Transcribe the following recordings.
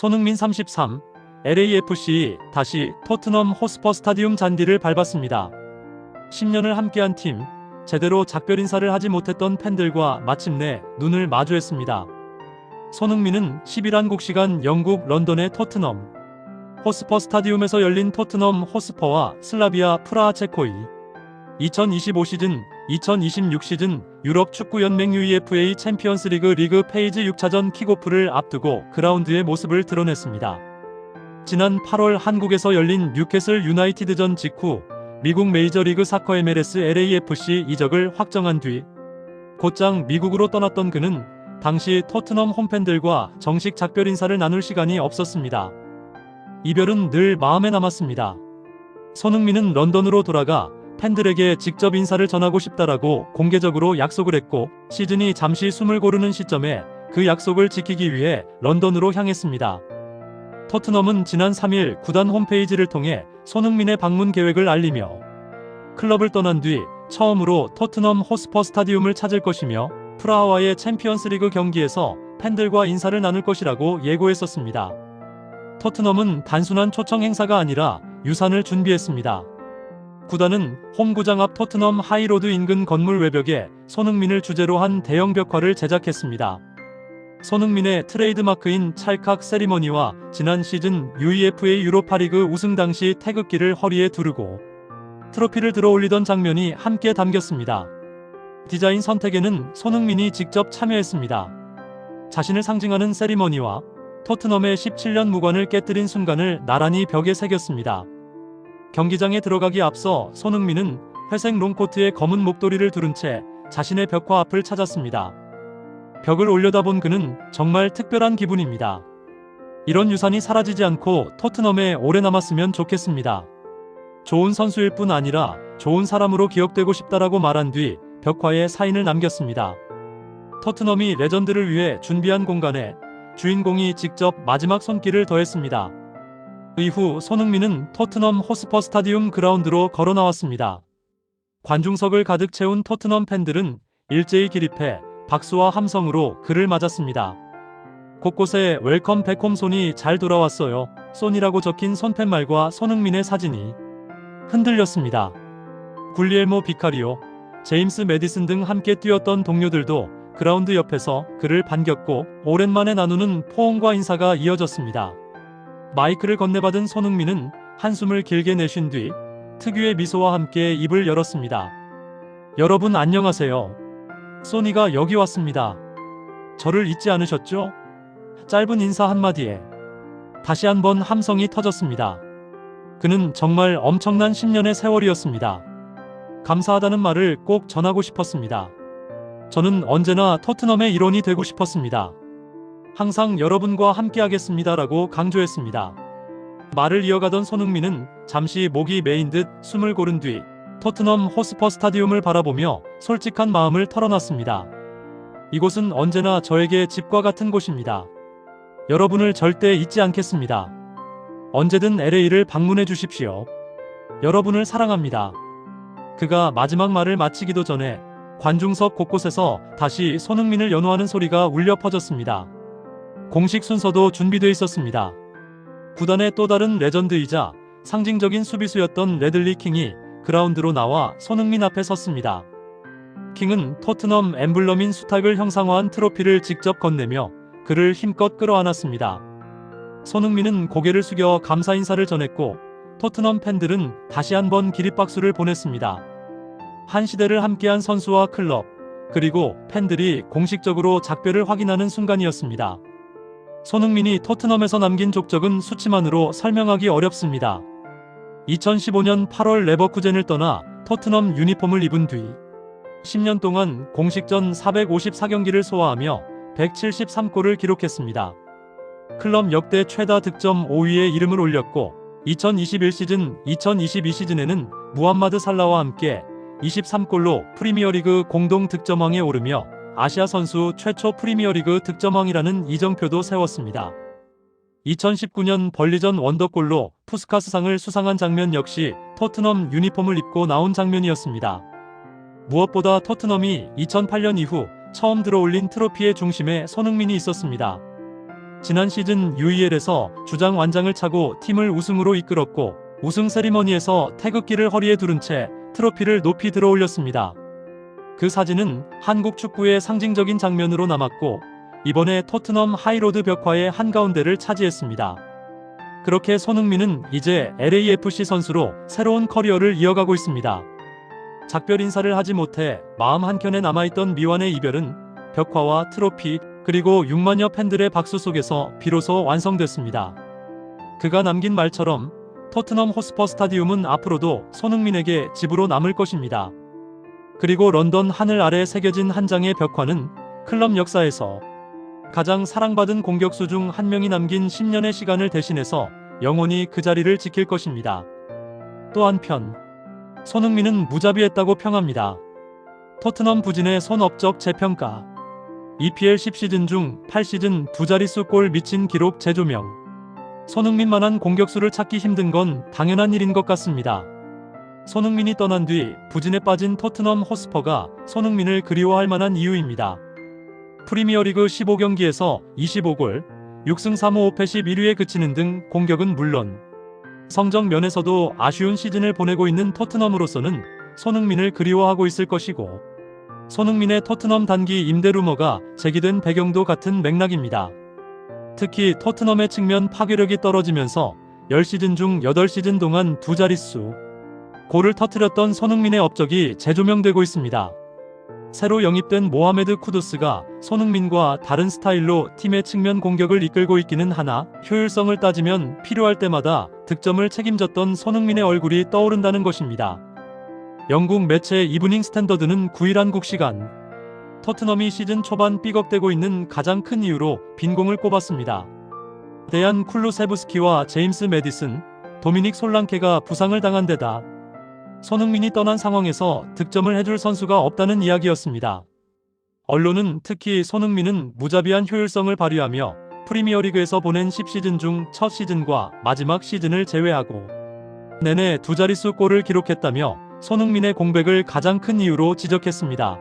손흥민 33, LAFC 다시 토트넘 호스퍼 스타디움 잔디를 밟았습니다. 10년을 함께한 팀, 제대로 작별 인사를 하지 못했던 팬들과 마침내 눈을 마주했습니다. 손흥민은 10일 한국 시간 영국 런던의 토트넘 호스퍼 스타디움에서 열린 토트넘 호스퍼와 슬라비아 프라하 체코이 2025 시즌, 2026 시즌 유럽 축구연맹 UEFA 챔피언스리그 리그 페이지 6차전 킥오프를 앞두고 그라운드의 모습을 드러냈습니다. 지난 8월 한국에서 열린 뉴캐슬 유나이티드전 직후 미국 메이저리그 사커 MLS LAFC 이적을 확정한 뒤 곧장 미국으로 떠났던 그는 당시 토트넘 홈팬들과 정식 작별 인사를 나눌 시간이 없었습니다. 이별은 늘 마음에 남았습니다. 손흥민은 런던으로 돌아가 팬들에게 직접 인사를 전하고 싶다라고 공개적으로 약속을 했고 시즌이 잠시 숨을 고르는 시점에 그 약속을 지키기 위해 런던으로 향했습니다. 토트넘은 지난 3일 구단 홈페이지를 통해 손흥민의 방문 계획을 알리며 클럽을 떠난 뒤 처음으로 토트넘 호스퍼 스타디움을 찾을 것이며 프라하와의 챔피언스리그 경기에서 팬들과 인사를 나눌 것이라고 예고했었습니다. 토트넘은 단순한 초청 행사가 아니라 유산을 준비했습니다. 구단은 홈구장 앞 토트넘 하이로드 인근 건물 외벽에 손흥민을 주제로 한 대형 벽화를 제작했습니다. 손흥민의 트레이드마크인 찰칵 세리머니와 지난 시즌 UEFA 유로파리그 우승 당시 태극기를 허리에 두르고 트로피를 들어올리던 장면이 함께 담겼습니다. 디자인 선택에는 손흥민이 직접 참여했습니다. 자신을 상징하는 세리머니와 토트넘의 17년 무관을 깨뜨린 순간을 나란히 벽에 새겼습니다. 경기장에 들어가기 앞서 손흥민은 회색 롱코트에 검은 목도리를 두른 채 자신의 벽화 앞을 찾았습니다. 벽을 올려다본 그는 정말 특별한 기분입니다. 이런 유산이 사라지지 않고 토트넘에 오래 남았으면 좋겠습니다. 좋은 선수일 뿐 아니라 좋은 사람으로 기억되고 싶다라고 말한 뒤 벽화에 사인을 남겼습니다. 토트넘이 레전드를 위해 준비한 공간에 주인공이 직접 마지막 손길을 더했습니다. 이후 손흥민은 토트넘 호스퍼 스타디움 그라운드로 걸어 나왔습니다. 관중석을 가득 채운 토트넘 팬들은 일제히 기립해 박수와 함성으로 그를 맞았습니다. 곳곳에 웰컴 백홈 손이 잘 돌아왔어요. 손이라고 적힌 손팻말과 손흥민의 사진이 흔들렸습니다. 굴리엘모 비카리오, 제임스 매디슨 등 함께 뛰었던 동료들도 그라운드 옆에서 그를 반겼고 오랜만에 나누는 포옹과 인사가 이어졌습니다. 마이크를 건네받은 손흥민은 한숨을 길게 내쉰 뒤 특유의 미소와 함께 입을 열었습니다. 여러분 안녕하세요. 소니가 여기 왔습니다. 저를 잊지 않으셨죠? 짧은 인사 한마디에 다시 한번 함성이 터졌습니다. 그는 정말 엄청난 10년의 세월이었습니다. 감사하다는 말을 꼭 전하고 싶었습니다. 저는 언제나 토트넘의 일원이 되고 싶었습니다. 항상 여러분과 함께하겠습니다라고 강조했습니다. 말을 이어가던 손흥민은 잠시 목이 메인 듯 숨을 고른 뒤 토트넘 호스퍼 스타디움을 바라보며 솔직한 마음을 털어놨습니다. 이곳은 언제나 저에게 집과 같은 곳입니다. 여러분을 절대 잊지 않겠습니다. 언제든 LA를 방문해 주십시오. 여러분을 사랑합니다. 그가 마지막 말을 마치기도 전에 관중석 곳곳에서 다시 손흥민을 연호하는 소리가 울려 퍼졌습니다. 공식 순서도 준비되어 있었습니다. 구단의 또 다른 레전드이자 상징적인 수비수였던 레들리 킹이 그라운드로 나와 손흥민 앞에 섰습니다. 킹은 토트넘 엠블럼인 수탉을 형상화한 트로피를 직접 건네며 그를 힘껏 끌어안았습니다. 손흥민은 고개를 숙여 감사 인사를 전했고 토트넘 팬들은 다시 한번 기립박수를 보냈습니다. 한 시대를 함께한 선수와 클럽, 그리고 팬들이 공식적으로 작별을 확인하는 순간이었습니다. 손흥민이 토트넘에서 남긴 족적은 수치만으로 설명하기 어렵습니다. 2015년 8월 레버쿠젠을 떠나 토트넘 유니폼을 입은 뒤 10년 동안 공식전 454경기를 소화하며 173골을 기록했습니다. 클럽 역대 최다 득점 5위에 이름을 올렸고 2021 시즌, 2022 시즌에는 무함마드 살라와 함께 23골로 프리미어리그 공동 득점왕에 오르며 아시아 선수 최초 프리미어리그 득점왕이라는 이정표도 세웠습니다. 2019년 벌리전 원더골로 푸스카스상을 수상한 장면 역시 토트넘 유니폼을 입고 나온 장면이었습니다. 무엇보다 토트넘이 2008년 이후 처음 들어올린 트로피의 중심에 손흥민이 있었습니다. 지난 시즌 UEL에서 주장 완장을 차고 팀을 우승으로 이끌었고 우승 세리머니에서 태극기를 허리에 두른 채 트로피를 높이 들어 올렸습니다. 그 사진은 한국 축구의 상징적인 장면으로 남았고 이번에 토트넘 하이로드 벽화의 한가운데를 차지했습니다. 그렇게 손흥민은 이제 LAFC 선수로 새로운 커리어를 이어가고 있습니다. 작별 인사를 하지 못해 마음 한켠에 남아있던 미완의 이별은 벽화와 트로피 그리고 6만여 팬들의 박수 속에서 비로소 완성됐습니다. 그가 남긴 말처럼 토트넘 호스퍼 스타디움은 앞으로도 손흥민에게 집으로 남을 것입니다. 그리고 런던 하늘 아래 새겨진 한 장의 벽화는 클럽 역사에서 가장 사랑받은 공격수 중 한 명이 남긴 10년의 시간을 대신해서 영원히 그 자리를 지킬 것입니다. 또 한편 손흥민은 무자비했다고 평합니다. 토트넘 부진의 손업적 재평가. EPL 10시즌 중 8시즌 두 자릿수 골 미친 기록 재조명. 손흥민만한 공격수를 찾기 힘든 건 당연한 일인 것 같습니다. 손흥민이 떠난 뒤 부진에 빠진 토트넘 호스퍼가 손흥민을 그리워할 만한 이유입니다. 프리미어리그 15경기에서 25골, 6승 3무 5패 11위에 그치는 등 공격은 물론 성적 면에서도 아쉬운 시즌을 보내고 있는 토트넘으로서는 손흥민을 그리워하고 있을 것이고 손흥민의 토트넘 단기 임대 루머가 제기된 배경도 같은 맥락입니다. 특히 토트넘의 측면 파괴력이 떨어지면서 10시즌 중 8시즌 동안 두 자릿수 골을 터뜨렸던 손흥민의 업적이 재조명되고 있습니다. 새로 영입된 모하메드 쿠두스가 손흥민과 다른 스타일로 팀의 측면 공격을 이끌고 있기는 하나 효율성을 따지면 필요할 때마다 득점을 책임졌던 손흥민의 얼굴이 떠오른다는 것입니다. 영국 매체 이브닝 스탠더드는 9일 한국 시간 토트넘이 시즌 초반 삐걱대고 있는 가장 큰 이유로 빈공을 꼽았습니다. 데안 쿨루세브스키와 제임스 매디슨, 도미닉 솔랑케가 부상을 당한 데다 손흥민이 떠난 상황에서 득점을 해줄 선수가 없다는 이야기였습니다. 언론은 특히 손흥민은 무자비한 효율성을 발휘하며 프리미어리그에서 보낸 10시즌 중 첫 시즌과 마지막 시즌을 제외하고 내내 두 자릿수 골을 기록했다며 손흥민의 공백을 가장 큰 이유로 지적했습니다.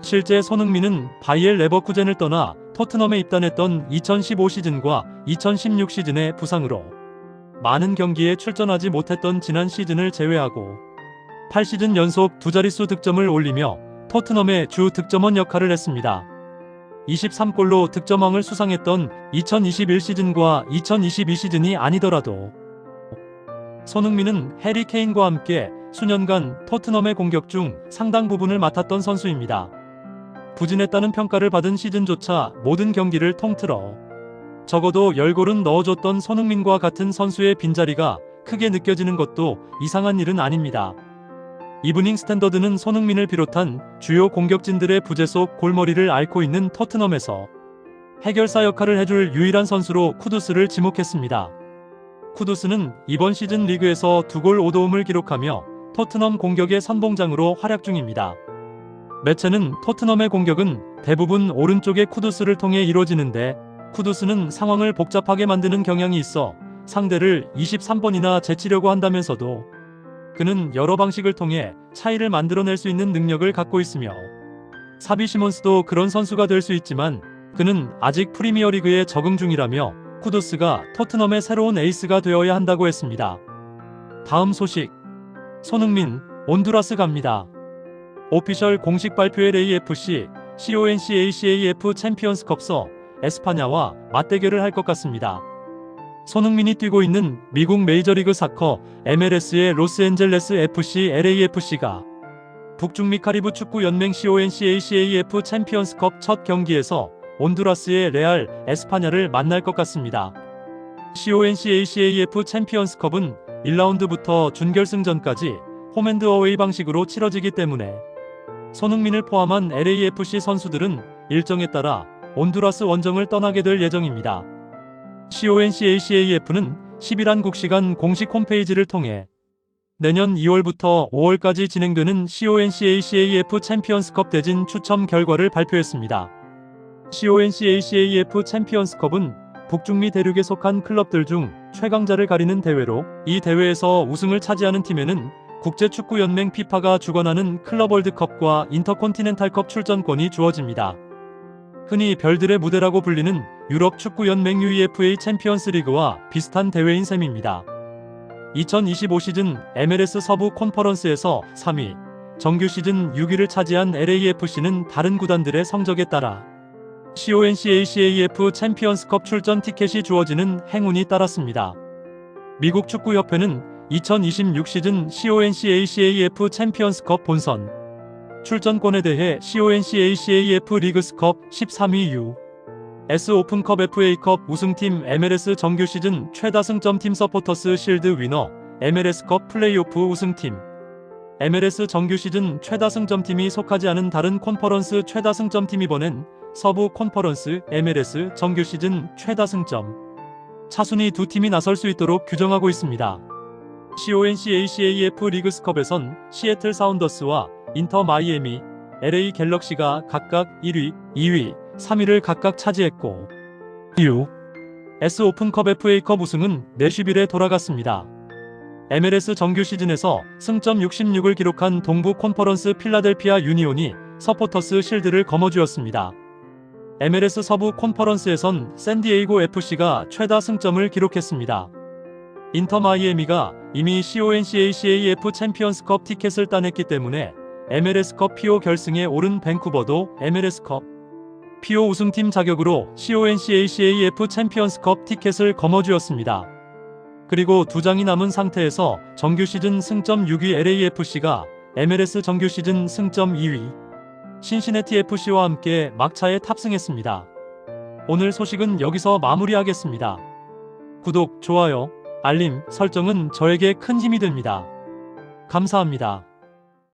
실제 손흥민은 바이엘 레버쿠젠을 떠나 토트넘에 입단했던 2015 시즌과 2016 시즌의 부상으로 많은 경기에 출전하지 못했던 지난 시즌을 제외하고 8시즌 연속 두 자릿수 득점을 올리며 토트넘의 주 득점원 역할을 했습니다. 23골로 득점왕을 수상했던 2021 시즌과 2022 시즌이 아니더라도 손흥민은 해리 케인과 함께 수년간 토트넘의 공격 중 상당 부분을 맡았던 선수입니다. 부진했다는 평가를 받은 시즌조차 모든 경기를 통틀어 적어도 10골은 넣어줬던 손흥민과 같은 선수의 빈자리가 크게 느껴지는 것도 이상한 일은 아닙니다. 이브닝 스탠더드는 손흥민을 비롯한 주요 공격진들의 부재 속 골머리를 앓고 있는 토트넘에서 해결사 역할을 해줄 유일한 선수로 쿠두스를 지목했습니다. 쿠두스는 이번 시즌 리그에서 2골 5도움을 기록하며 토트넘 공격의 선봉장으로 활약 중입니다. 매체는 토트넘의 공격은 대부분 오른쪽의 쿠두스를 통해 이루어지는데 쿠두스는 상황을 복잡하게 만드는 경향이 있어 상대를 23번이나 제치려고 한다면서도 그는 여러 방식을 통해 차이를 만들어낼 수 있는 능력을 갖고 있으며 사비 시몬스도 그런 선수가 될 수 있지만 그는 아직 프리미어리그에 적응 중이라며 쿠두스가 토트넘의 새로운 에이스가 되어야 한다고 했습니다. 다음 소식. 손흥민, 온두라스 갑니다. 오피셜 공식 발표에 LAFC, CONCACAF 챔피언스컵서 에스파냐와 맞대결을 할 것 같습니다. 손흥민이 뛰고 있는 미국 메이저리그 사커 MLS의 로스앤젤레스 FC LAFC가 북중미 카리브 축구 연맹 CONCACAF 챔피언스컵 첫 경기에서 온두라스의 레알 에스파냐를 만날 것 같습니다. CONCACAF 챔피언스컵은 1라운드부터 준결승전까지 홈앤드어웨이 방식으로 치러지기 때문에 손흥민을 포함한 LAFC 선수들은 일정에 따라 온두라스 원정을 떠나게 될 예정입니다. CONCACAF는 10일 한국 시간 공식 홈페이지를 통해 내년 2월부터 5월까지 진행되는 CONCACAF 챔피언스컵 대진 추첨 결과를 발표했습니다. CONCACAF 챔피언스컵은 북중미 대륙에 속한 클럽들 중 최강자를 가리는 대회로 이 대회에서 우승을 차지하는 팀에는 국제축구연맹 피파가 주관하는 클럽 월드컵과 인터컨티넨탈컵 출전권이 주어집니다. 흔히 별들의 무대라고 불리는 유럽 축구 연맹 UEFA 챔피언스 리그와 비슷한 대회인 셈입니다. 2025 시즌 MLS 서부 컨퍼런스에서 3위, 정규 시즌 6위를 차지한 LAFC는 다른 구단들의 성적에 따라 CONCACAF 챔피언스컵 출전 티켓이 주어지는 행운이 따랐습니다. 미국 축구협회는 2026 시즌 CONCACAF 챔피언스컵 본선 출전권에 대해 CONCACAF 리그스컵 13위 US 오픈컵 FA컵 우승팀 MLS 정규 시즌 최다 승점팀 서포터스 실드 위너 MLS컵 플레이오프 우승팀 MLS 정규 시즌 최다 승점팀이 속하지 않은 다른 컨퍼런스 최다 승점팀 이번엔 서부 컨퍼런스 MLS 정규 시즌 최다 승점 차순위 두 팀이 나설 수 있도록 규정하고 있습니다. CONCACAF 리그스컵에선 시애틀 사운더스와 인터 마이애미, LA 갤럭시가 각각 1위, 2위, 3위를 각각 차지했고 US 오픈컵 FA컵 우승은 내쉬빌에 돌아갔습니다. MLS 정규 시즌에서 승점 66을 기록한 동부 컨퍼런스 필라델피아 유니온이 서포터스 실드를 거머쥐었습니다. MLS 서부 컨퍼런스에선 샌디에이고 FC가 최다 승점을 기록했습니다. 인터 마이애미가 이미 CONCACAF 챔피언스컵 티켓을 따냈기 때문에 MLS컵 PO 결승에 오른 밴쿠버도 MLS컵 PO 우승팀 자격으로 CONCACAF 챔피언스컵 티켓을 거머쥐었습니다. 그리고 두 장이 남은 상태에서 정규 시즌 승점 6위 LAFC가 MLS 정규 시즌 승점 2위 신시내티 FC와 함께 막차에 탑승했습니다. 오늘 소식은 여기서 마무리하겠습니다. 구독, 좋아요, 알림 설정은 저에게 큰 힘이 됩니다. 감사합니다.